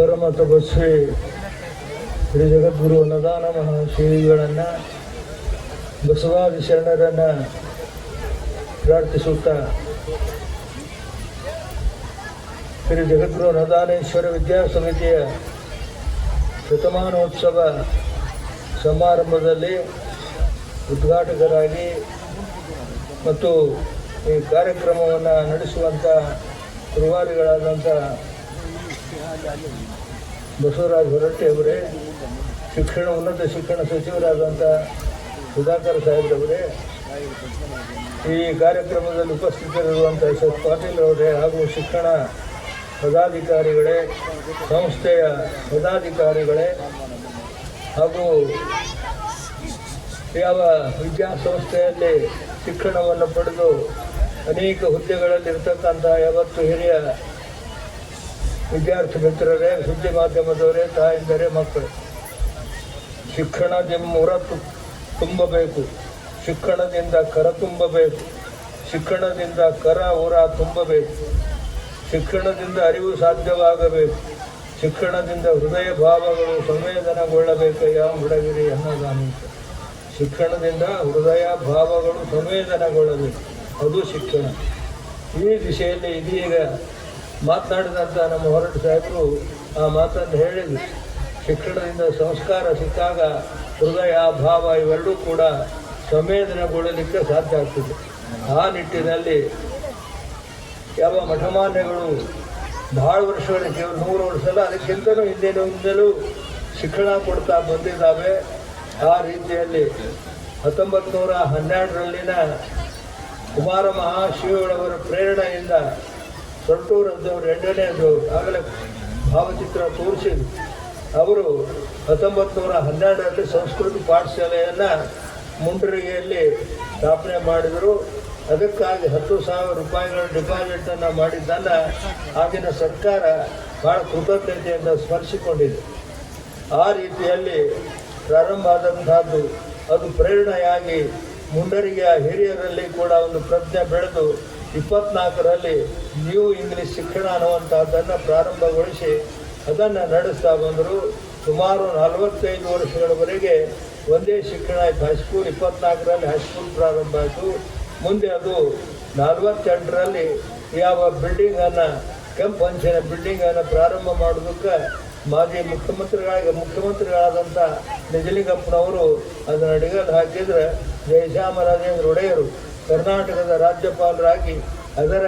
ಪರಮ ತಪಸ್ವಿ ಶ್ರೀ ಜಗದ್ಗುರು ಅನ್ನದಾನ ಮಹಾಶ್ರೀಗಳನ್ನು ಬಸವಾದಿ ಶರಣರನ್ನು ಪ್ರಾರ್ಥಿಸುತ್ತಾ ಶ್ರೀ ಜಗದ್ಗುರು ಅನ್ನದಾನೇಶ್ವರ ವಿದ್ಯಾಸಮಿತಿಯ ಶತಮಾನೋತ್ಸವ ಸಮಾರಂಭದಲ್ಲಿ ಉದ್ಘಾಟಕರಾಗಿ ಮತ್ತು ಈ ಕಾರ್ಯಕ್ರಮವನ್ನು ನಡೆಸುವಂಥ ರೂವಾರಿಗಳಾದಂಥ ಬಸವರಾಜ ಹೊರಟ್ಟಿ ಅವರೇ, ಉನ್ನತ ಶಿಕ್ಷಣ ಸಚಿವರಾದಂಥ ಸುಧಾಕರ್ ಸಾಹೇಬ್ರವರೇ, ಈ ಕಾರ್ಯಕ್ರಮದಲ್ಲಿ ಉಪಸ್ಥಿತರಿರುವಂಥ ಎಸ್ ಎಸ್ ಪಾಟೀಲ್ ಅವರೇ ಹಾಗೂ ಶಿಕ್ಷಣ ಪದಾಧಿಕಾರಿಗಳೇ, ಸಂಸ್ಥೆಯ ಪದಾಧಿಕಾರಿಗಳೇ ಹಾಗೂ ಯಾವ ವಿದ್ಯಾಸಂಸ್ಥೆಯಲ್ಲಿ ಶಿಕ್ಷಣವನ್ನು ಪಡೆದು ಅನೇಕ ಹುದ್ದೆಗಳಲ್ಲಿರ್ತಕ್ಕಂಥ ಯಾವತ್ತು ಹಿರಿಯ ವಿದ್ಯಾರ್ಥಿ ಮಿತ್ರರೇ, ಸುದ್ದಿ ಮಾಧ್ಯಮದವರೇ, ತಾಯಂದಿರೇ, ಮಕ್ಕಳು, ಶಿಕ್ಷಣದಿಂದ ಉರ ತುಂಬಬೇಕು, ಶಿಕ್ಷಣದಿಂದ ಕರ ತುಂಬಬೇಕು, ಶಿಕ್ಷಣದಿಂದ ಕರ ಉರ ತುಂಬಬೇಕು, ಶಿಕ್ಷಣದಿಂದ ಅರಿವು ಸಾಧ್ಯವಾಗಬೇಕು, ಶಿಕ್ಷಣದಿಂದ ಹೃದಯ ಭಾವಗಳು ಸಂವೇದನೆಗೊಳ್ಳಬೇಕಯ್ಯ ಹುಡುಗಿರಿ ಅನ್ನೋದಾನೀತ. ಶಿಕ್ಷಣದಿಂದ ಹೃದಯ ಭಾವಗಳು ಸಂವೇದನೆಗೊಳ್ಳಬೇಕು, ಅದು ಶಿಕ್ಷಣ. ಈ ದಿಶೆಯಲ್ಲಿ ಇದೀಗ ಮಾತನಾಡಿದಂಥ ನಮ್ಮ ಹೊರಟ್ಟು ಸಾಹೇಬರು ಆ ಮಾತನ್ನು ಹೇಳಿದರು. ಶಿಕ್ಷಣದಿಂದ ಸಂಸ್ಕಾರ ಸಿಕ್ಕಾಗ ಹೃದಯ ಭಾವ ಇವೆರಡೂ ಕೂಡ ಸಂವೇದನೆಗೊಳ್ಳಲಿಕ್ಕೆ ಸಾಧ್ಯ ಆಗ್ತದೆ. ಆ ನಿಟ್ಟಿನಲ್ಲಿ ಯಾವ ಮಠಮಾನ್ಯಗಳು ಭಾಳ ವರ್ಷಗಳ ಕೇವಲ 100 ವರ್ಷ ಅಲ್ಲ, ಅದಕ್ಕಿಂತಲೂ ಹಿಂದೆನೂ ಶಿಕ್ಷಣ ಕೊಡ್ತಾ ಬಂದಿದ್ದಾವೆ. ಆ ರೀತಿಯಲ್ಲಿ 1912ರಲ್ಲಿನ ಕುಮಾರ ಮಹಾಶಿವಗಳವರ ಪ್ರೇರಣೆಯಿಂದ ಸೊರಟೂರದ್ದವರು 2ನೇದು ಆಗಲೇ ಭಾವಚಿತ್ರ ತೋರಿಸಿದ್ರು. ಅವರು 1912ರಲ್ಲಿ ಸಂಸ್ಕೃತ ಪಾಠಶಾಲೆಯನ್ನು ಮುಂಡ್ರಿಗೆಯಲ್ಲಿ ಸ್ಥಾಪನೆ ಮಾಡಿದರು. ಅದಕ್ಕಾಗಿ 10,000 ರೂಪಾಯಿಗಳ ಡಿಪಾಸಿಟನ್ನು ಮಾಡಿದ್ದನ್ನು ಆಗಿನ ಸರ್ಕಾರ ಭಾಳ ಕೃತಜ್ಞತೆಯಿಂದ ಸ್ಮರಿಸಿಕೊಂಡಿದೆ. ಆ ರೀತಿಯಲ್ಲಿ ಪ್ರಾರಂಭ ಆದಂತಹದ್ದು ಅದು ಪ್ರೇರಣೆಯಾಗಿ ಮುಂಡರಿಗೆಯ ಹಿರಿಯರಲ್ಲಿ ಕೂಡ ಒಂದು ಪ್ರಜ್ಞೆ ಬೆಳೆದು 24ರಲ್ಲಿ ನ್ಯೂ ಇಂಗ್ಲಿಷ್ ಶಿಕ್ಷಣ ಅನ್ನುವಂಥದ್ದನ್ನು ಪ್ರಾರಂಭಗೊಳಿಸಿ ಅದನ್ನು ನಡೆಸ್ತಾ ಬಂದರು. ಸುಮಾರು 45 ವರ್ಷಗಳವರೆಗೆ ಒಂದೇ ಶಿಕ್ಷಣ ಆಯಿತು. ಹೈಸ್ಕೂಲ್ 24ರಲ್ಲಿ ಹೈಸ್ಕೂಲ್ ಪ್ರಾರಂಭ ಆಯಿತು. ಮುಂದೆ ಅದು 48ರಲ್ಲಿ ಯಾವ ಬಿಲ್ಡಿಂಗನ್ನು, ಕೆಂಪು ಹಂಚಿನ ಬಿಲ್ಡಿಂಗನ್ನು ಪ್ರಾರಂಭ ಮಾಡೋದಕ್ಕೆ ಮಾಜಿ ಮುಖ್ಯಮಂತ್ರಿಗಳಾದಂಥ ನಿಜಲಿಂಗಪ್ಪನವರು ಅದನ್ನು ಅಡಿಗಲ್ ಹಾಕಿದರೆ ಜಯಚಾಮರಾಜೇಂದ್ರ ಒಡೆಯರು ಕರ್ನಾಟಕದ ರಾಜ್ಯಪಾಲರಾಗಿ ಅದರ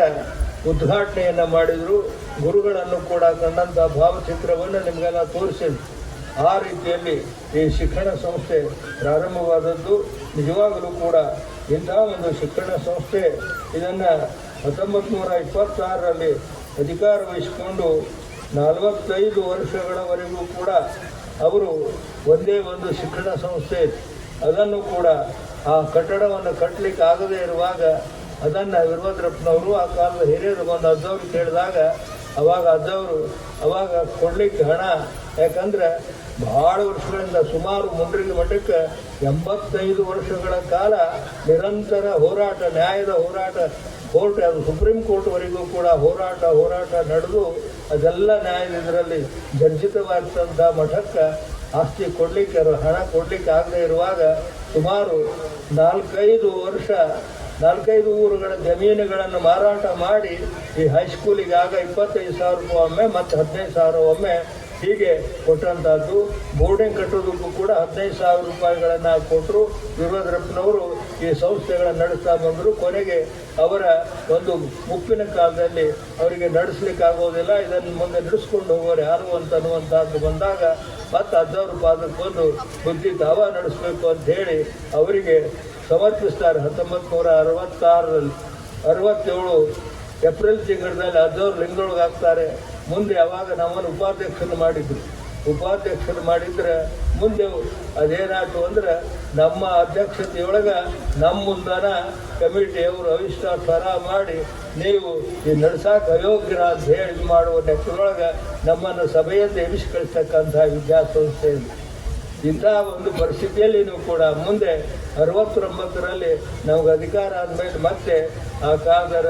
ಉದ್ಘಾಟನೆಯನ್ನು ಮಾಡಿದರು. ಗುರುಗಳನ್ನು ಕೂಡ ಕಂಡಂಥ ಭಾವಚಿತ್ರವನ್ನು ನಿಮಗೆಲ್ಲ ತೋರಿಸಿದ್ರು. ಆ ರೀತಿಯಲ್ಲಿ ಈ ಶಿಕ್ಷಣ ಸಂಸ್ಥೆ ಪ್ರಾರಂಭವಾದದ್ದು. ನಿಜವಾಗಲೂ ಕೂಡ ಇಂಥ ಒಂದು ಶಿಕ್ಷಣ ಸಂಸ್ಥೆ ಇದನ್ನು 1926ರಲ್ಲಿ ಅಧಿಕಾರ ವಹಿಸಿಕೊಂಡು 45 ವರ್ಷಗಳವರೆಗೂ ಕೂಡ ಅವರು ಒಂದೇ ಒಂದು ಶಿಕ್ಷಣ ಸಂಸ್ಥೆ, ಅದನ್ನು ಕೂಡ ಆ ಕಟ್ಟಡವನ್ನು ಕಟ್ಟಲಿಕ್ಕೆ ಆಗದೇ ಇರುವಾಗ ಅದನ್ನು ವೀರಭದ್ರಪ್ಪನವರು ಆ ಕಾಲದ ಹಿರಿಯರು ಬಂದು ಅಜ್ಜವ್ರು ಕೇಳಿದಾಗ ಅವಾಗ ಕೊಡಲಿಕ್ಕೆ ಹಣ, ಯಾಕಂದರೆ ಭಾಳ ವರ್ಷಗಳಿಂದ ಸುಮಾರು ಮುಂಡ್ರಿಗಿ ಮಠಕ್ಕೆ 85 ವರ್ಷಗಳ ಕಾಲ ನಿರಂತರ ಹೋರಾಟ, ನ್ಯಾಯದ ಹೋರಾಟ, ಕೋರ್ಟ್ ಅದು ಸುಪ್ರೀಂ ಕೋರ್ಟ್ವರೆಗೂ ಕೂಡ ಹೋರಾಟ ನಡೆದು ಅದೆಲ್ಲ ನ್ಯಾಯದ ಇದರಲ್ಲಿ ಜರ್ಜಿತವಾದಂಥ ಮಠಕ್ಕೆ ಆಸ್ತಿ ಕೊಡಲಿಕ್ಕೆ, ಹಣ ಕೊಡಲಿಕ್ಕೆ ಆಗದೆ ಇರುವಾಗ ಸುಮಾರು 4-5 ಊರುಗಳ ಜಮೀನುಗಳನ್ನು ಮಾರಾಟ ಮಾಡಿ ಈ ಹೈಸ್ಕೂಲಿಗೆ ಆಗ 25,000 ರೂಪಾಯಿ ಒಮ್ಮೆ ಮತ್ತು 15,000 ಒಮ್ಮೆ ಹೀಗೆ ಕೊಟ್ಟಂಥದ್ದು. ಬೋರ್ಡಿಂಗ್ ಕಟ್ಟೋದಕ್ಕೂ ಕೂಡ 15,000 ರೂಪಾಯಿಗಳನ್ನು ಕೊಟ್ಟರು. ವೀರಭದ್ರಪ್ಪನವರು ಈ ಸಂಸ್ಥೆಗಳನ್ನು ನಡೆಸ್ತಾ ಬಂದರು. ಕೊನೆಗೆ ಅವರ ಒಂದು ಮುಪ್ಪಿನ ಕಾಲದಲ್ಲಿ ಅವರಿಗೆ ನಡೆಸಲಿಕ್ಕಾಗೋದಿಲ್ಲ, ಇದನ್ನು ಮುಂದೆ ನಡೆಸ್ಕೊಂಡು ಹೋಗೋರು ಯಾರು ಅನ್ನುವಂಥದ್ದು ಬಂದಾಗ ಮತ್ತು ಅಜ್ಜವ್ರ ಪಾದಕ್ಕೆ ಬಂದು ಬುದ್ಧಿ ತಾವ ನಡೆಸಬೇಕು ಅಂತ ಹೇಳಿ ಅವರಿಗೆ ಸಮರ್ಪಿಸ್ತಾರೆ. 1967 ಏಪ್ರಿಲ್ ತಿಂಗಳಲ್ಲಿ ಅಜ್ಜವ್ರು ಲಿಂಗದೊಳಗೆ ಹಾಕ್ತಾರೆ. ಮುಂದೆ ಅವಾಗ ನಮ್ಮನ್ನು ಉಪಾಧ್ಯಕ್ಷರು ಮಾಡಿದ್ರೆ ಮುಂದೆ ಅದೇನಾಯ್ತು ಅಂದರೆ ನಮ್ಮ ಅಧ್ಯಕ್ಷತೆಯೊಳಗೆ ನಮ್ಮ ಮುಂದನ ಕಮಿಟಿಯವರು ಅವಿಶ್ವಾಸ ಮಾಡಿ ನೀವು ಈ ನಡ್ಸಕ್ಕೆ ಅಯೋಗ್ಯರ ಅಂತ ಹೇಳಿ ಮಾಡುವ ಲೆಕ್ಕದೊಳಗೆ ನಮ್ಮನ್ನು ಸಭೆಯಿಂದ ಎನಿಸ್ಕಳಿಸ್ತಕ್ಕಂಥ ವಿದ್ಯಾಸಂಸ್ಥೆ ಇದೆ. ಇಂಥ ಒಂದು ಪರಿಸ್ಥಿತಿಯಲ್ಲಿನೂ ಕೂಡ ಮುಂದೆ 69ರಲ್ಲಿ ನಮಗೆ ಅಧಿಕಾರ ಆದಮೇಲೆ ಮತ್ತೆ ಆ ಕಾಲದ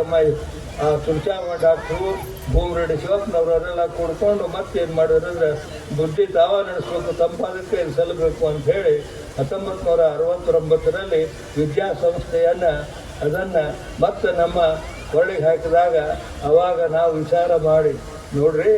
ಆ ತುಳಚಾಮ ಡಾಕ್ಟ್ರು ಭೂಮರೆಡ್ಡಿ ಶಿವಪ್ಪನವರೆಲ್ಲ ಕೂಡ್ಕೊಂಡು ಮತ್ತೇನು ಮಾಡಿದ್ರು ಅಂದರೆ ಬುದ್ಧಿ ತಾವ ನಡೆಸ್ಬೇಕು ತಂಪಾದಕ್ಕೆ ಇದು ಸಲ್ಲಬೇಕು ಅಂತ ಹೇಳಿ 1969ರಲ್ಲಿ ವಿದ್ಯಾಸಂಸ್ಥೆಯನ್ನು ಅದನ್ನು ಮತ್ತೆ ನಮ್ಮ ಹೊರಳಿಗೆ ಹಾಕಿದಾಗ ಅವಾಗ ನಾವು ವಿಚಾರ ಮಾಡಿ ನೋಡ್ರಿ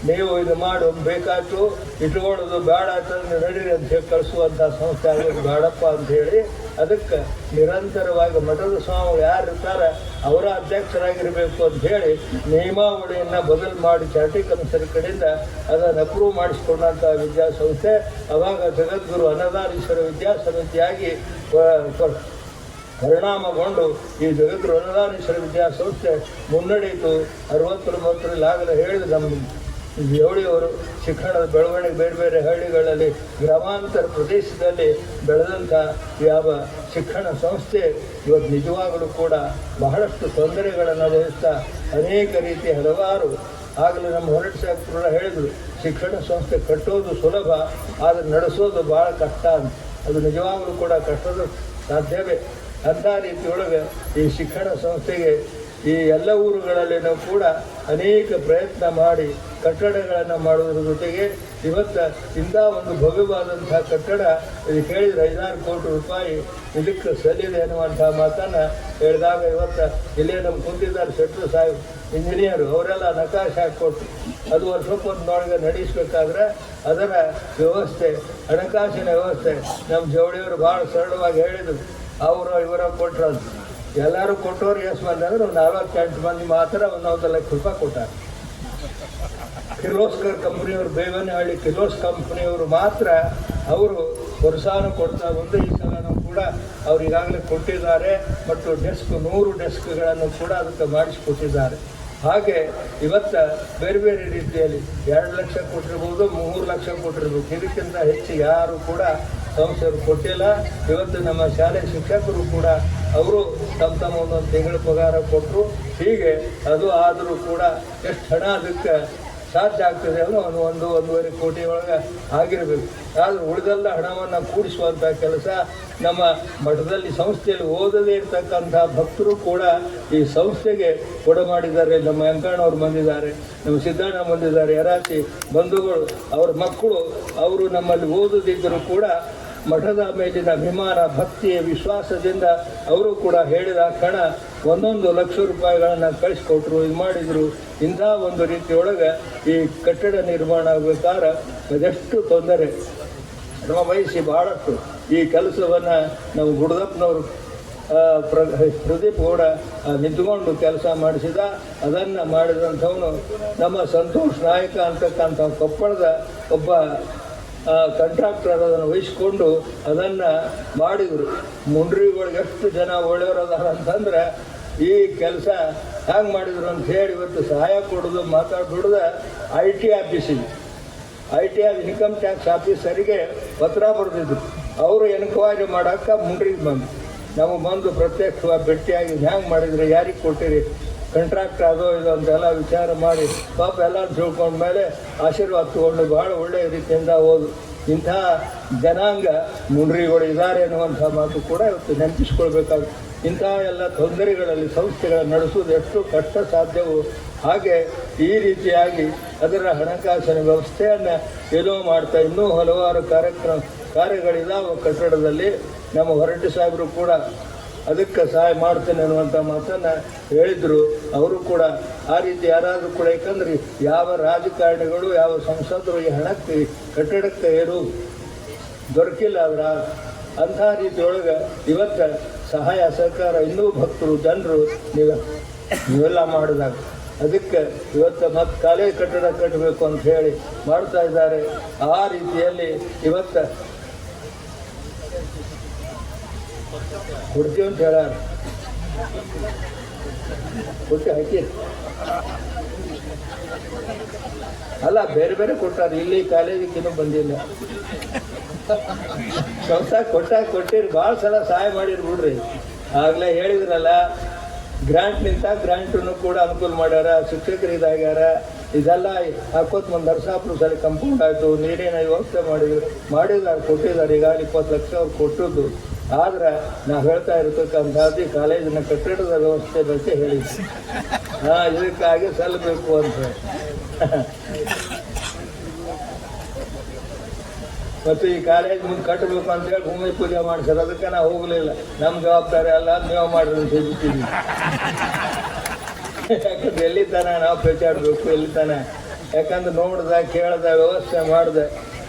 ನೀವು ಇದು ಮಾಡಿ ಬೇಕಾಯ್ತು ಇಟ್ಕೊಳ್ಳೋದು ಬೇಡ ಅಂತಂದ್ರೆ ನಡೀರಿ ಅಂತ ಹೇಳಿ ಕಳಿಸುವಂಥ ಸಂಸ್ಥೆ ಆಗೋದು ಬೇಡಪ್ಪ ಅಂಥೇಳಿ ಅದಕ್ಕೆ ನಿರಂತರವಾಗಿ ಮಠದ ಸ್ವಾಮಿಗಳು ಯಾರು ಇರ್ತಾರೆ ಅವರ ಅಧ್ಯಕ್ಷರಾಗಿರಬೇಕು ಅಂತ ಹೇಳಿ ನಿಯಮಾವಳಿಯನ್ನು ಬದಲು ಮಾಡಿ ಚಾರ್ಟಿ ಕಮಿಷನರ್ ಕಡೆಯಿಂದ ಅದನ್ನು ಅಪ್ರೂವ್ ಮಾಡಿಸ್ಕೊಂಡಂಥ ವಿದ್ಯಾಸಂಸ್ಥೆ ಅವಾಗ ಜಗದ್ಗುರು ಅನ್ನದಾನೀಶ್ವರ ವಿದ್ಯಾಸಮಿತಿಯಾಗಿ ಪರಿಣಾಮಗೊಂಡು ಈ ಜಗದ್ಗುರು ಅನ್ನದಾನೀಶ್ವರ ವಿದ್ಯಾಸಂಸ್ಥೆ ಮುನ್ನಡೆಯಿತು. 69ರಲ್ಲಿ ಆಗಲೇ ಹೇಳಿದ ನಮ್ಮ ಜವಳಿಯವರು ಶಿಕ್ಷಣದ ಬೆಳವಣಿಗೆ ಬೇರೆ ಬೇರೆ ಹಳ್ಳಿಗಳಲ್ಲಿ ಗ್ರಾಮಾಂತರ ಪ್ರದೇಶದಲ್ಲಿ ಬೆಳೆದಂಥ ಯಾವ ಶಿಕ್ಷಣ ಸಂಸ್ಥೆ ಇವತ್ತು ನಿಜವಾಗಲೂ ಕೂಡ ಬಹಳಷ್ಟು ತೊಂದರೆಗಳನ್ನು ಅನುಭವಿಸ್ತಾ ಅನೇಕ ರೀತಿಯ ಹಲವಾರು ಆಗಲೇ ನಮ್ಮ ಹೊರಟು ಸಾಹೇಬರು ಹೇಳಿದರು, ಶಿಕ್ಷಣ ಸಂಸ್ಥೆ ಕಟ್ಟೋದು ಸುಲಭ ಆದರೆ ನಡೆಸೋದು ಭಾಳ ಕಷ್ಟ ಅಂತ. ಅದು ನಿಜವಾಗಲೂ ಕೂಡ ಕಷ್ಟದ ಸಾಧ್ಯವೇ. ಅಂಥ ರೀತಿಯೊಳಗೆ ಈ ಶಿಕ್ಷಣ ಸಂಸ್ಥೆಗೆ ಈ ಎಲ್ಲ ಊರುಗಳಲ್ಲಿನೂ ಕೂಡ ಅನೇಕ ಪ್ರಯತ್ನ ಮಾಡಿ ಕಟ್ಟಡಗಳನ್ನು ಮಾಡುವುದರ ಜೊತೆಗೆ ಇವತ್ತು ಇಂಥ ಒಂದು ಭವ್ಯವಾದಂಥ ಕಟ್ಟಡ ಇದು ಕೇಳಿದರೆ 5-6 ಕೋಟಿ ರೂಪಾಯಿ ಇದಕ್ಕೆ ಸಲ್ಲಿದೆ ಅನ್ನುವಂಥ ಮಾತನ್ನು ಹೇಳಿದಾಗ ಇವತ್ತು ಇಲ್ಲೇ ನಮ್ಮ ಕುಂತಿದ್ದಾರೆ ಶೆಟ್ರು ಸಾಹೇಬ್ ಇಂಜಿನಿಯರು ಅವರೆಲ್ಲ ನಕಾಶೆ ಹಾಕಿಕೊಟ್ಟು ಅದು ವರ್ಷಕ್ಕೊಂದೊಳಗೆ ನಡೆಸಬೇಕಾದ್ರೆ ಅದರ ವ್ಯವಸ್ಥೆ ಹಣಕಾಸಿನ ವ್ಯವಸ್ಥೆ ನಮ್ಮ ಜವಳಿಯವರು ಭಾಳ ಸರಳವಾಗಿ ಹೇಳಿದರು. ಅವರು ಇವರ ಕೊಟ್ಟರು ಎಲ್ಲರೂ ಕೊಟ್ಟವ್ರು ಎಷ್ಟು ಮಂದಿ ಅಂದರೆ ಒಂದು 48 ಮಂದಿ ಮಾತ್ರ 1 ಲಕ್ಷ ರೂಪಾಯಿ ಕೊಟ್ಟಾರೆ. ಕಿರ್ಲೋಸ್ಕರ್ ಕಂಪ್ನಿಯವರು ಬೇವನಹಳ್ಳಿ ಕಿರ್ಲೋಸ್ ಕಂಪ್ನಿಯವರು ಮಾತ್ರ ಅವರು ವರ್ಷಾನು ಕೊಡ್ತಾ ಬಂದು ಈ ಸಲನೂ ಕೂಡ ಅವ್ರು ಈಗಾಗಲೇ ಕೊಟ್ಟಿದ್ದಾರೆ ಮತ್ತು 100 ಡೆಸ್ಕ್ಗಳನ್ನು ಕೂಡ ಅದಕ್ಕೆ ಮಾಡಿಸಿಕೊಟ್ಟಿದ್ದಾರೆ. ಹಾಗೆ ಇವತ್ತು ಬೇರೆ ಬೇರೆ ರೀತಿಯಲ್ಲಿ 2 ಲಕ್ಷ ಕೊಟ್ಟಿರ್ಬೋದು, 3 ಲಕ್ಷ ಕೊಟ್ಟಿರ್ಬೋದು, ಇದಕ್ಕಿಂತ ಹೆಚ್ಚು ಯಾರು ಕೂಡ ಸಂಸ್ಥೆಯವರು ಕೊಟ್ಟಿಲ್ಲ. ಇವತ್ತು ನಮ್ಮ ಶಾಲೆ ಶಿಕ್ಷಕರು ಕೂಡ ಅವರು ತಮ್ಮ ಒಂದೊಂದು ತಿಂಗಳ ಪಗಾರ ಕೊಟ್ಟರು. ಹೀಗೆ ಅದು ಆದರೂ ಕೂಡ ಎಷ್ಟು ಹಣ ಅದಕ್ಕೆ ಸಾಧ್ಯ ಆಗ್ತದೆ ಅನ್ನೋ 1-1.5 ಕೋಟಿ ಒಳಗೆ ಆಗಿರಬೇಕು. ಆದರೆ ಉಳಿದೆಲ್ಲ ಹಣವನ್ನು ಕೂಡಿಸುವಂಥ ಕೆಲಸ ನಮ್ಮ ಮಠದಲ್ಲಿ ಸಂಸ್ಥೆಯಲ್ಲಿ ಓದದೇ ಇರ್ತಕ್ಕಂಥ ಭಕ್ತರು ಕೂಡ ಈ ಸಂಸ್ಥೆಗೆ ಕೊಡಮಾಡಿದ್ದಾರೆ. ನಮ್ಮ ವೆಂಕಣ್ಣವ್ರು ಬಂದಿದ್ದಾರೆ, ನಮ್ಮ ಸಿದ್ದಣ್ಣ ಬಂದಿದ್ದಾರೆ, ಯರಾಸಿ ಬಂಧುಗಳು, ಅವರ ಮಕ್ಕಳು ಅವರು ನಮ್ಮಲ್ಲಿ ಓದದಿದ್ದರೂ ಕೂಡ ಮಠದ ಮೇಲಿನ ಅಭಿಮಾನ ಭಕ್ತಿಯ ವಿಶ್ವಾಸದಿಂದ ಅವರು ಕೂಡ ಹೇಳಿದ ಕಣ 1 ಲಕ್ಷ ರೂಪಾಯಿಗಳನ್ನು ಕಳಿಸ್ಕೊಟ್ರು, ಇದು ಮಾಡಿದರು. ಇಂಥ ಒಂದು ರೀತಿಯೊಳಗೆ ಈ ಕಟ್ಟಡ ನಿರ್ಮಾಣ ಆಗಬೇಕಾದ್ರೆ ಅದೆಷ್ಟು ತೊಂದರೆ ಶ್ರಮ ವಹಿಸಿ ಭಾಳಷ್ಟು ಈ ಕೆಲಸವನ್ನು ನಾವು ಗುಡದಪ್ಪನವರು ಪ್ರದೀಪ್ ಗೌಡ ನಿಂತುಕೊಂಡು ಕೆಲಸ ಮಾಡಿಸಿದ. ಅದನ್ನು ಮಾಡಿದಂಥವನು ನಮ್ಮ ಸಂತೋಷ್ ನಾಯಕ ಅಂತಕ್ಕಂಥ ಕೊಪ್ಪಳದ ಒಬ್ಬ ಕಾಂಟ್ರಾಕ್ಟರ್ ಅದನ್ನು ವಹಿಸ್ಕೊಂಡು ಅದನ್ನು ಮಾಡಿದರು. ಮುಂಡ್ರಿಗಳಿಗೆ ಎಷ್ಟು ಜನ ಒಳ್ಳೆಯವರದಾರ ಅಂತಂದರೆ ಈ ಕೆಲಸ ಹ್ಯಾಂಗೆ ಮಾಡಿದ್ರು ಅಂತ ಹೇಳಿ ಇವತ್ತು ಸಹಾಯ ಕೊಡೋದು ಮಾತಾಡ್ಬಿಡೋದು IT ಆಫೀಸಿಗೆ ಇನ್ಕಮ್ ಟ್ಯಾಕ್ಸ್ ಆಫೀಸರಿಗೆ ಪತ್ರ ಬರೆದಿದ್ರು. ಅವರು ಎನ್ಕ್ವೈರಿ ಮಾಡೋಕ್ಕೆ ಮುಂಡ್ರಿಗೆ ನಮಗೆ ಬಂದು ಪ್ರತ್ಯಕ್ಷವಾಗಿ ಭೇಟಿಯಾಗಿ ಹ್ಯಾಂಗೆ ಮಾಡಿದರೆ ಯಾರಿಗೆ ಕೊಟ್ಟಿರಿ ಕಾಂಟ್ರಾಕ್ಟ್ ಅದೋ ಇದು ಅಂತೆಲ್ಲ ವಿಚಾರ ಮಾಡಿ ಪಾಪ ಎಲ್ಲ ತಿಳ್ಕೊಂಡ ಮೇಲೆ ಆಶೀರ್ವಾದ ತಗೊಂಡು ಭಾಳ ಒಳ್ಳೆಯ ರೀತಿಯಿಂದ ಓದು. ಇಂಥ ಜನಾಂಗ ಮುಂಡ್ರಿಗಳು ಇದ್ದಾರೆ ಅನ್ನುವಂಥ ಮಾತು ಕೂಡ ಇವತ್ತು ನೆನಪಿಸ್ಕೊಳ್ಬೇಕಾಗುತ್ತೆ. ಇಂಥ ಎಲ್ಲ ತೊಂದರೆಗಳಲ್ಲಿ ಸಂಸ್ಥೆಗಳನ್ನು ನಡೆಸೋದು ಎಷ್ಟು ಕಷ್ಟ ಸಾಧ್ಯವೋ ಹಾಗೆ ಈ ರೀತಿಯಾಗಿ ಅದರ ಹಣಕಾಸಿನ ವ್ಯವಸ್ಥೆಯನ್ನು ಏನೋ ಮಾಡ್ತಾ ಇನ್ನೂ ಹಲವಾರು ಕಾರ್ಯಗಳಿದಾವೆ ಕಟ್ಟಡದಲ್ಲಿ. ನಮ್ಮ ಹೊರಟ್ಟಿ ಸಾಹೇಬರು ಕೂಡ ಅದಕ್ಕೆ ಸಹಾಯ ಮಾಡ್ತೇನೆ ಅನ್ನುವಂಥ ಮಾತನ್ನು ಹೇಳಿದರು. ಅವರು ಕೂಡ ಆ ರೀತಿ ಯಾರಾದರೂ ಕೂಡ, ಯಾಕಂದ್ರೆ ಯಾವ ರಾಜಕಾರಣಿಗಳು ಯಾವ ಸಂಸದರು ಈ ಹಣಕ್ಕೆ ಕಟ್ಟಡಕ್ಕೆ ಏನು ದೊರಕಿಲ್ಲ ಅವರ ಅಂಥ ರೀತಿಯೊಳಗೆ ಇವತ್ತು ಸಹಾಯ ಸಹಕಾರ ಇನ್ನೂ ಭಕ್ತರು ಜನರು ನೀವೆಲ್ಲ ಮಾಡಿದಾಗ ಅದಕ್ಕೆ ಇವತ್ತು ಮತ್ತೆ ಕಾಲೇಜ್ ಕಟ್ಟಡ ಕಟ್ಟಬೇಕು ಅಂತ ಹೇಳಿ ಮಾಡ್ತಾ ಇದ್ದಾರೆ. ಆ ರೀತಿಯಲ್ಲಿ ಇವತ್ತು ಕೊಡ್ತೀವಿ ಅಂತ ಹೇಳ ಕೊಟ್ಟು ಹಾಕಿ ಅಲ್ಲ ಬೇರೆ ಬೇರೆ ಕೊಟ್ಟಾರೆ. ಇಲ್ಲಿ ಕಾಲೇಜಿಗೆ ಇನ್ನೂ ಬಂದಿಲ್ಲ. ಸಂಸ್ಥೆ ಕೊಟ್ಟಿರಿ ಭಾಳ ಸಲ ಸಹಾಯ ಮಾಡಿರಿ ಬಿಡ್ರಿ. ಆಗಲೇ ಹೇಳಿದ್ರಲ್ಲ ಗ್ರಾಂಟನ್ನು ಕೂಡ ಅನುಕೂಲ ಮಾಡ್ಯಾರ, ಶಿಕ್ಷಕರು ಇದಾಗ್ಯಾರ. ಇದೆಲ್ಲ ಹಾಕೋತ್ ಒಂದು ನರಸಾಪುರ ಸಲ ಕಂಪೌಂಡ್ ಆಯಿತು, ನೀರಿನ ವ್ಯವಸ್ಥೆ ಮಾಡಿದ್ದಾರೆ ಕೊಟ್ಟಿದ್ದಾರೆ. ಈಗಾಗಲೇ 20 ಲಕ್ಷ ಅವ್ರು ಕೊಟ್ಟದ್ದು. ಆದ್ರೆ ನಾವು ಹೇಳ್ತಾ ಇರ್ತಕ್ಕಂಥದ್ದು ಕಾಲೇಜಿನ ಕಟ್ಟಡದ ವ್ಯವಸ್ಥೆ ಬಗ್ಗೆ ಹೇಳಿದ್ವಿ. ಇದಕ್ಕಾಗಿ ಸಲ್ಲಬೇಕು ಅಂತ. ಮತ್ತು ಈ ಕಾಲೇಜ್ ಮುಂದೆ ಕಟ್ಟಬೇಕು ಅಂತೇಳಿ ಭೂಮಿ ಪೂಜೆ ಮಾಡ್ತಾರೆ. ಅದಕ್ಕೆ ನಾವು ಹೋಗಲಿಲ್ಲ. ನಮ್ಮ ಜವಾಬ್ದಾರಿ ಅಲ್ಲ, ನೀವು ಮಾಡ್ರಿ ಅಂತ ಹೇಳ್ಬಿಟ್ಟಿದ್ವಿ. ಯಾಕಂದ್ರೆ ಎಲ್ಲಿ ತನ ನಾವು ಪೇಚಾಡಬೇಕು, ಎಲ್ಲಿ ತನ? ಯಾಕಂದ್ರೆ ನೋಡ್ದೆ, ಕೇಳ್ದೆ, ವ್ಯವಸ್ಥೆ ಮಾಡಿದೆ.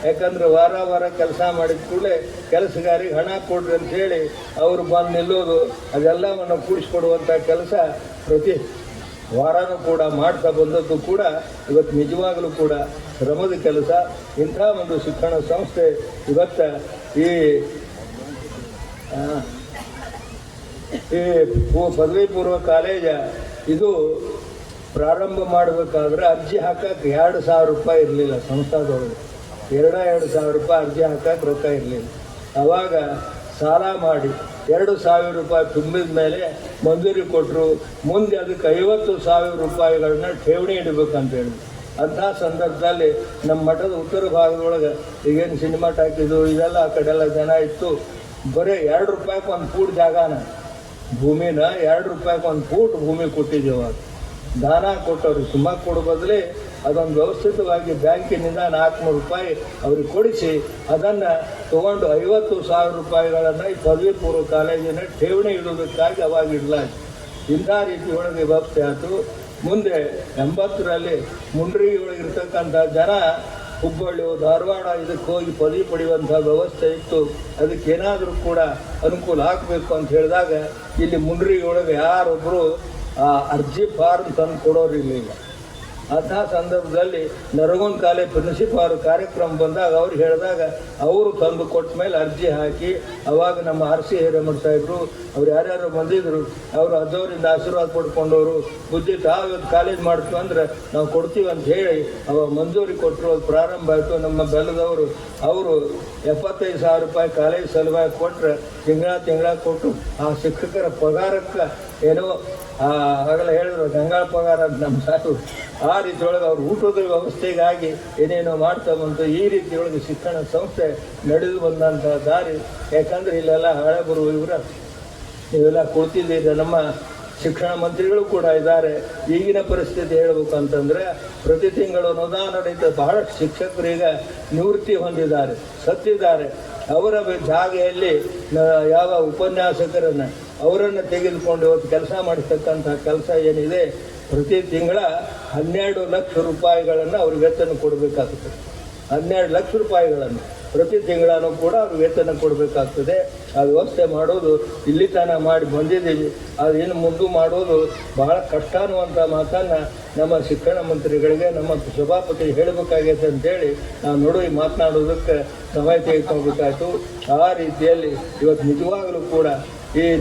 ಯಾಕಂದ್ರೆ ವಾರ ವಾರ ಕೆಲಸ ಮಾಡಿದ ಕೂಡಲೇ ಕೆಲಸಗಾರಿಗೆ ಹಣ ಕೊಡ್ರಿ ಅಂತ ಹೇಳಿ ಅವರು ಬಂದು ನಿಲ್ಲೋದು, ಅದೆಲ್ಲವನ್ನು ಕೂಡಿಸ್ಕೊಡುವಂಥ ಕೆಲಸ ಪ್ರತಿ ವಾರನೂ ಕೂಡ ಮಾಡ್ತಾ ಬಂದದ್ದು ಕೂಡ ಇವತ್ತು ನಿಜವಾಗಲೂ ಕೂಡ ಶ್ರಮದ ಕೆಲಸ. ಇಂಥ ಒಂದು ಶಿಕ್ಷಣ ಸಂಸ್ಥೆ ಇವತ್ತು ಈ ಪದವಿ ಪೂರ್ವ ಕಾಲೇಜ ಇದು ಪ್ರಾರಂಭ ಮಾಡಬೇಕಾದ್ರೆ ಅರ್ಜಿ ಹಾಕಕ್ಕೆ 2,000 ರೂಪಾಯಿ ಇರಲಿಲ್ಲ. ಸಂಸ್ಥಾದೊಳಗೆ 2,000 ರೂಪಾಯಿ ಅರ್ಜಿ ಹಾಕಕ್ಕೆ ರೊಕ್ಕ ಇರಲಿಲ್ಲ. ಆವಾಗ ಸಾಲ ಮಾಡಿ 2,000 ರೂಪಾಯಿ ತುಂಬಿದ ಮೇಲೆ ಮಂಜೂರಿ ಕೊಟ್ಟರು. ಮುಂದೆ ಅದಕ್ಕೆ 50,000 ರೂಪಾಯಿಗಳನ್ನ ಠೇವಣಿ ಇಡಬೇಕಂತ ಹೇಳಿದ್ರು. ಅಂಥ ಸಂದರ್ಭದಲ್ಲಿ ನಮ್ಮ ಮಠದ ಉತ್ತರ ಭಾಗದೊಳಗೆ ಈಗೇನು ಸಿನಿಮಾ ಟಾಕಿದ್ದು ಇದೆಲ್ಲ ಆ ಕಡೆಲ್ಲ ಜನ ಇತ್ತು. ಬರೀ 2 ರೂಪಾಯಿಗೆ ಒಂದು ಫೂಟ್ ಜಾಗನ ಭೂಮಿನ 2 ರೂಪಾಯಿಗೆ ಒಂದು ಫೂಟ್ ಭೂಮಿ ಕೊಟ್ಟಿದ್ದೀವಿ. ಅವಾಗ ದಾನ ಕೊಟ್ಟವ್ರಿಗೆ ತುಂಬ ಕೊಡೋ ಬದಲೇ ಅದೊಂದು ವ್ಯವಸ್ಥಿತವಾಗಿ ಬ್ಯಾಂಕಿನಿಂದ 400 ರೂಪಾಯಿ ಅವ್ರಿಗೆ ಕೊಡಿಸಿ ಅದನ್ನು ತೊಗೊಂಡು 50,000 ರೂಪಾಯಿಗಳನ್ನು ಈ ಪದವಿ ಪೂರ್ವ ಕಾಲೇಜಿನ ಠೇವಣಿ ಇಡೋದಕ್ಕಾಗಿ ಅವಾಗ ಇಡಲಾಯಿತು. ಇಂಥ ರೀತಿ ಒಳಗೆ ವ್ಯವಸ್ಥೆ ಆಯಿತು. ಮುಂದೆ 80ರಲ್ಲಿ ಮುಂಡ್ರಿಗೆ ಒಳಗಿರ್ತಕ್ಕಂಥ ಜನ ಹುಬ್ಬಳ್ಳಿ, ಧಾರವಾಡ ಇದಕ್ಕೆ ಹೋಗಿ ಪದವಿ ಪಡೆಯುವಂಥ ವ್ಯವಸ್ಥೆ ಇತ್ತು. ಅದಕ್ಕೇನಾದರೂ ಕೂಡ ಅನುಕೂಲ ಆಗಬೇಕು ಅಂತ ಹೇಳಿದಾಗ ಇಲ್ಲಿ ಮುಂಡ್ರಿಗೆ ಒಳಗೆ ಯಾರೊಬ್ಬರು ಅರ್ಜಿ ಫಾರ್ಮ್ ತಂದು ಕೊಡೋರಿರಲಿಲ್ಲ. ಅಂಥ ಸಂದರ್ಭದಲ್ಲಿ ನರಗುಂದ ಕಾಲೇಜ್ ಪ್ರಿನ್ಸಿಪಾಲ್ ಕಾರ್ಯಕ್ರಮ ಬಂದಾಗ ಅವ್ರು ಹೇಳಿದಾಗ ಅವರು ತಂದು ಕೊಟ್ಟ ಮೇಲೆ ಅರ್ಜಿ ಹಾಕಿ ಅವಾಗ ನಮ್ಮ RC ಹಿರೇಮಠ ಸಾಹೇಬರು ಅವ್ರು ಯಾರ್ಯಾರು ಬಂದಿದ್ರು ಅವರು ಅದವರಿಂದ ಆಶೀರ್ವಾದ ಪಡ್ಕೊಂಡವರು ಬುದ್ಧಿ ತಾವು ಕಾಲೇಜ್ ಮಾಡ್ತೀವಿ ಅಂದ್ರೆ ನಾವು ಕೊಡ್ತೀವಿ ಅಂತ ಹೇಳಿ ಅವಾಗ ಮಂಜೂರಿ ಕೊಟ್ಟರು. ಅದು ಪ್ರಾರಂಭ ಆಯಿತು. ನಮ್ಮ ಬೆಲ್ಲದವರು ಅವರು 75,000 ರೂಪಾಯಿ ಕಾಲೇಜ್ ಸಲುವಾಗಿ ಕೊಟ್ಟರೆ ತಿಂಗಳ ಕೊಟ್ಟು ಆ ಶಿಕ್ಷಕರ ಪಗಾರಕ್ಕೆ ಏನೋ ಆಗಲೇ ಹೇಳಿದ್ರು ಗಂಗಾಳ ಪಗಾರ ಅಂತ ನಮ್ಮ ಸಾಕು. ಆ ರೀತಿಯೊಳಗೆ ಅವ್ರು ಊಟದ ವ್ಯವಸ್ಥೆಗಾಗಿ ಏನೇನೋ ಮಾಡ್ತಾ ಬಂತು. ಈ ರೀತಿಯೊಳಗೆ ಶಿಕ್ಷಣ ಸಂಸ್ಥೆ ನಡೆದು ಬಂದಂಥ ದಾರಿ. ಯಾಕಂದರೆ ಇಲ್ಲೆಲ್ಲ ಹಳೆ ಬರುವ ನೀವೆಲ್ಲ ಕೊಡ್ತಿದ್ದೀರಿ. ನಮ್ಮ ಶಿಕ್ಷಣ ಮಂತ್ರಿಗಳು ಕೂಡ ಇದ್ದಾರೆ. ಈಗಿನ ಪರಿಸ್ಥಿತಿ ಹೇಳಬೇಕು ಅಂತಂದರೆ ಪ್ರತಿ ತಿಂಗಳು ಅನುದಾನ ರಹಿತ ಬಹಳಷ್ಟು ಶಿಕ್ಷಕರೀಗ ನಿವೃತ್ತಿ ಹೊಂದಿದ್ದಾರೆ, ಸತ್ತಿದ್ದಾರೆ. ಅವರ ಜಾಗೆಯಲ್ಲಿ ಯಾವ ಉಪನ್ಯಾಸಕರನ್ನು ಅವರನ್ನು ತೆಗೆದುಕೊಂಡು ಇವತ್ತು ಕೆಲಸ ಮಾಡಿಸ್ತಕ್ಕಂಥ ಕೆಲಸ ಏನಿದೆ ಪ್ರತಿ ತಿಂಗಳ 12 ಲಕ್ಷ ರೂಪಾಯಿಗಳನ್ನು ಅವ್ರ ವೇತನ ಕೊಡಬೇಕಾಗ್ತದೆ. 12 ಲಕ್ಷ ರೂಪಾಯಿಗಳನ್ನು ಪ್ರತಿ ತಿಂಗಳೂ ಕೂಡ ಅವ್ರು ವೇತನ ಕೊಡಬೇಕಾಗ್ತದೆ. ಆ ವ್ಯವಸ್ಥೆ ಮಾಡೋದು ಇಲ್ಲಿ ತನಕ ಮಾಡಿ ಬಂದಿದ್ದೀವಿ. ಅದೇನು ಮುಂದೆ ಮಾಡೋದು ಬಹಳ ಕಷ್ಟ ಅನ್ನುವಂಥ ಮಾತನ್ನು ನಮ್ಮ ಶಿಕ್ಷಣ ಮಂತ್ರಿಗಳಿಗೆ ನಮ್ಮ ಸಭಾಪತಿ ಹೇಳಬೇಕಾಗೈತೆ ಅಂತೇಳಿ ನಾವು ನೋಡಿ ಮಾತನಾಡೋದಕ್ಕೆ ಸಮಯ ತೆಗೆದುಕೊಳ್ಬೇಕಾಯ್ತು. ಆ ರೀತಿಯಲ್ಲಿ ಇವತ್ತು ನಿಜವಾಗಲೂ ಕೂಡ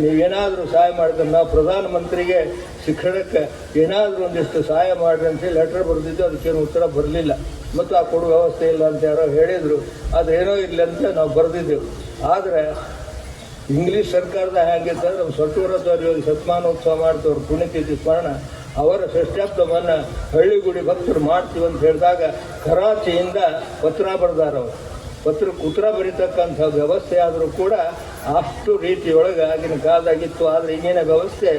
ನೀವೇನಾದರೂ ಸಹಾಯ ಮಾಡಿದ್ರೆ ನಾವು ಪ್ರಧಾನಮಂತ್ರಿಗೆ ಶಿಕ್ಷಣಕ್ಕೆ ಏನಾದರೂ ಒಂದಿಷ್ಟು ಸಹಾಯ ಮಾಡಿರಿ ಅಂತೇಳಿ ಲೆಟರ್ ಬರೆದಿದ್ದು. ಅದಕ್ಕೇನು ಉತ್ತರ ಬರಲಿಲ್ಲ ಮತ್ತು ಆ ಕೊಡುವ ವ್ಯವಸ್ಥೆ ಇಲ್ಲ ಅಂತ ಯಾರೋ ಹೇಳಿದರು. ಅದೇನೋ ಇರಲಿ ಅಂತ ನಾವು ಬರೆದಿದ್ದೆವು. ಆದರೆ ಇಂಗ್ಲೀಷ್ ಸರ್ಕಾರದ ಹೇಗಿರ್ತಂದ್ರೆ ನಮ್ಮ ಸೊಟ್ಟೂರದವ್ರಿಗೆ ಶತಮಾನೋತ್ಸವ ಮಾಡ್ತವ್ರು ಪುಣ್ಯತಿಥಿ ಸ್ಮರಣ ಅವರ ಷಷ್ಠಾಬ್ದವನ್ನು ಹಳ್ಳಿಗುಡಿ ಭಕ್ತರು ಮಾಡ್ತೀವಿ ಅಂತ ಹೇಳಿದಾಗ ಕರಾಚಿಯಿಂದ ಪತ್ರ ಬರೆದಾರವರು. ಪತ್ರಕ್ಕೆ ಉತ್ತರ ಬರೀತಕ್ಕಂಥ ವ್ಯವಸ್ಥೆ ಆದರೂ ಕೂಡ ಅಷ್ಟು ರೀತಿಯೊಳಗೆ ಆಗಿನ ಕಾಲದಾಗಿತ್ತು. ಆದರೆ ಈಗಿನ ವ್ಯವಸ್ಥೆ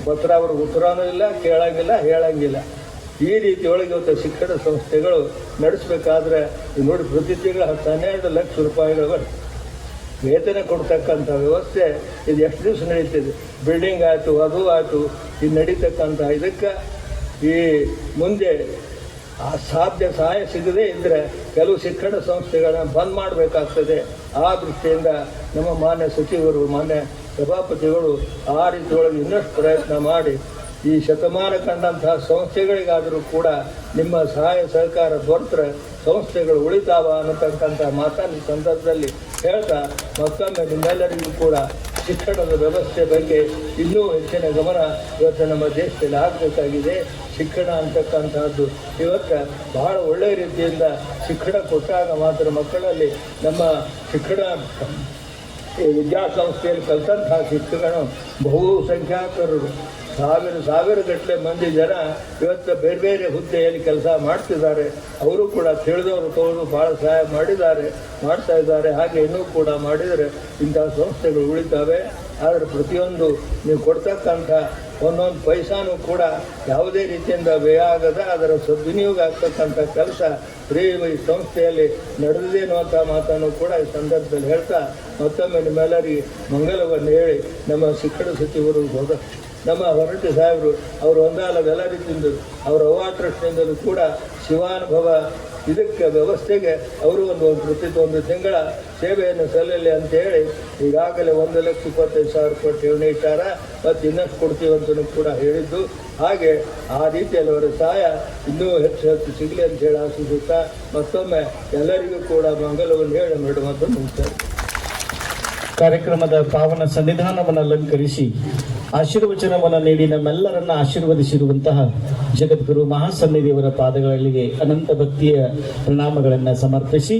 ಪತ್ರ ಅವ್ರಿಗೆ ಉತ್ತರನೂ ಇಲ್ಲ, ಕೇಳಂಗಿಲ್ಲ, ಹೇಳಂಗಿಲ್ಲ. ಈ ರೀತಿಯೊಳಗೆ ಇವತ್ತು ಶಿಕ್ಷಣ ಸಂಸ್ಥೆಗಳು ನಡೆಸಬೇಕಾದ್ರೆ ನೋಡಿ ಪ್ರತಿ ತಿಂಗಳು 12 ಲಕ್ಷ ರೂಪಾಯಿಗಳ ವೇತನ ಕೊಡ್ತಕ್ಕಂಥ ವ್ಯವಸ್ಥೆ ಇದು ಎಷ್ಟು ದಿವಸ ನಡೀತಿದೆ. ಬಿಲ್ಡಿಂಗ್ ಆಯಿತು, ಅದು ಆಯಿತು, ಇದು ನಡೀತಕ್ಕಂಥ ಇದಕ್ಕೆ ಈ ಮುಂದೆ ಆ ಸಾಧ್ಯ ಸಹಾಯ ಸಿಗದೇ ಇದ್ದರೆ ಕೆಲವು ಶಿಕ್ಷಣ ಸಂಸ್ಥೆಗಳನ್ನ ಬಂದ್ ಮಾಡಬೇಕಾಗ್ತದೆ. ಆ ದೃಷ್ಟಿಯಿಂದ ನಮ್ಮ ಮಾನ್ಯ ಸಚಿವರು, ಮಾನ್ಯ ಸಭಾಪತಿಗಳು ಆ ರೀತಿಯೊಳಗೆ ಇನ್ನಷ್ಟು ಪ್ರಯತ್ನ ಮಾಡಿ ಈ ಶತಮಾನ ಕಂಡಂತಹ ಸಂಸ್ಥೆಗಳಿಗಾದರೂ ಕೂಡ ನಿಮ್ಮ ಸಹಾಯ ಸಹಕಾರ ದೊರೆತರೆ ಸಂಸ್ಥೆಗಳು ಉಳಿತಾವ ಅನ್ನತಕ್ಕಂಥ ಮಾತನ್ನು ಈ ಸಂದರ್ಭದಲ್ಲಿ ಹೇಳ್ತಾ ಮತ್ತೊಮ್ಮೆ ನಿಮ್ಮೆಲ್ಲರಿಗೂ ಕೂಡ ಶಿಕ್ಷಣದ ವ್ಯವಸ್ಥೆ ಬಗ್ಗೆ ಇನ್ನೂ ಹೆಚ್ಚಿನ ಗಮನ ಇವತ್ತು ನಮ್ಮ ದೇಶದಲ್ಲಿ ಆಗಬೇಕಾಗಿದೆ. ಶಿಕ್ಷಣ ಅಂತಕ್ಕಂಥದ್ದು ಇವತ್ತು ಬಹಳ ಒಳ್ಳೆಯ ರೀತಿಯಿಂದ ಶಿಕ್ಷಣ ಕೊಟ್ಟಾಗ ಮಾತ್ರ ಮಕ್ಕಳಲ್ಲಿ ನಮ್ಮ ಶಿಕ್ಷಣ ವಿದ್ಯಾಸಂಸ್ಥೆಯಲ್ಲಿ ಕಲಿತಂಥ ಶಿಕ್ಷಕರು ಬಹುಸಂಖ್ಯಾತರು ಸಾವಿರ ಗಟ್ಟಲೆ ಮಂದಿ ಜನ ಇವತ್ತು ಬೇರೆ ಬೇರೆ ಹುದ್ದೆಯಲ್ಲಿ ಕೆಲಸ ಮಾಡ್ತಿದ್ದಾರೆ. ಅವರು ಕೂಡ ತಿಳಿದವರು ತೋರು ಭಾಳ ಸಹಾಯ ಮಾಡ್ತಾ ಇದ್ದಾರೆ. ಹಾಗೆ ಇನ್ನೂ ಕೂಡ ಮಾಡಿದರೆ ಇಂಥ ಸಂಸ್ಥೆಗಳು ಉಳಿತಾವೆ. ಆದರೆ ಪ್ರತಿಯೊಂದು ನೀವು ಕೊಡ್ತಕ್ಕಂಥ ಒಂದೊಂದು ಪೈಸಾನೂ ಕೂಡ ಯಾವುದೇ ರೀತಿಯಿಂದ ವ್ಯಯ ಆಗದ ಅದರ ಸದ್ವಿನಿಯೋಗ ಆಗ್ತಕ್ಕಂಥ ಕೆಲಸ ಈ ಸಂಸ್ಥೆಯಲ್ಲಿ ನಡೆದಿದೆ ಅನ್ನುವಂಥ ಮಾತನ್ನು ಕೂಡ ಈ ಸಂದರ್ಭದಲ್ಲಿ ಹೇಳ್ತಾ ಮತ್ತೊಮ್ಮೆ ನಿಮ್ಮೆಲ್ಲರಿಗೆ ಮಂಗಲವನ್ನು ಹೇಳಿ ನಮ್ಮ ಶಿಕ್ಷಣ ಸಚಿವರು ನಮ್ಮ ಹೊರಟ್ಟಿ ಸಾಹೇಬರು ಅವರು ಒಂದಾಲವೆಲ್ಲ ರೀತಿಯಿಂದಲೂ ಅವರ ಅವ್ವಾ ಟ್ರಸ್ಟ್ನಿಂದಲೂ ಕೂಡ ಶಿವಾನುಭವ ಇದಕ್ಕೆ ವ್ಯವಸ್ಥೆಗೆ ಅವರು ಒಂದು ತಿಂಗಳ ಸೇವೆಯನ್ನು ಸಲ್ಲಲಿ ಅಂತೇಳಿ ಈಗಾಗಲೇ 1,25,000 ರೂಪಾಯಿ ಠೇವಣಿ ಇಟ್ಟಾರ ಮತ್ತು ಇನ್ನಷ್ಟು ಕೊಡ್ತೀವಂತಲೂ ಕೂಡ ಹೇಳಿದ್ದು. ಹಾಗೆ ಆ ರೀತಿಯಲ್ಲಿ ಅವರ ಸಹಾಯ ಇನ್ನೂ ಹೆಚ್ಚು ಸಿಗಲಿ ಅಂತೇಳಿ ಆಶಿಸುತ್ತಾ ಮತ್ತೊಮ್ಮೆ ಎಲ್ಲರಿಗೂ ಕೂಡ ಮಂಗಲವನ್ನು ಹೇಳಿ ಮಾಡುವಂತ ಮುಗಿಸ್ತಾರೆ. ಕಾರ್ಯಕ್ರಮದ ಪಾವನ ಸನ್ನಿಧಾನವನ್ನು ಅಲಂಕರಿಸಿ ಆಶೀರ್ವಚನವನ್ನು ನೀಡಿ ನಮ್ಮೆಲ್ಲರನ್ನ ಆಶೀರ್ವದಿಸಿರುವಂತಹ ಜಗದ್ಗುರು ಮಹಾಸನ್ನಿಧಿಯವರ ಪಾದಗಳಿಗೆ ಅನಂತ ಭಕ್ತಿಯ ಪ್ರಣಾಮಗಳನ್ನು ಸಮರ್ಪಿಸಿ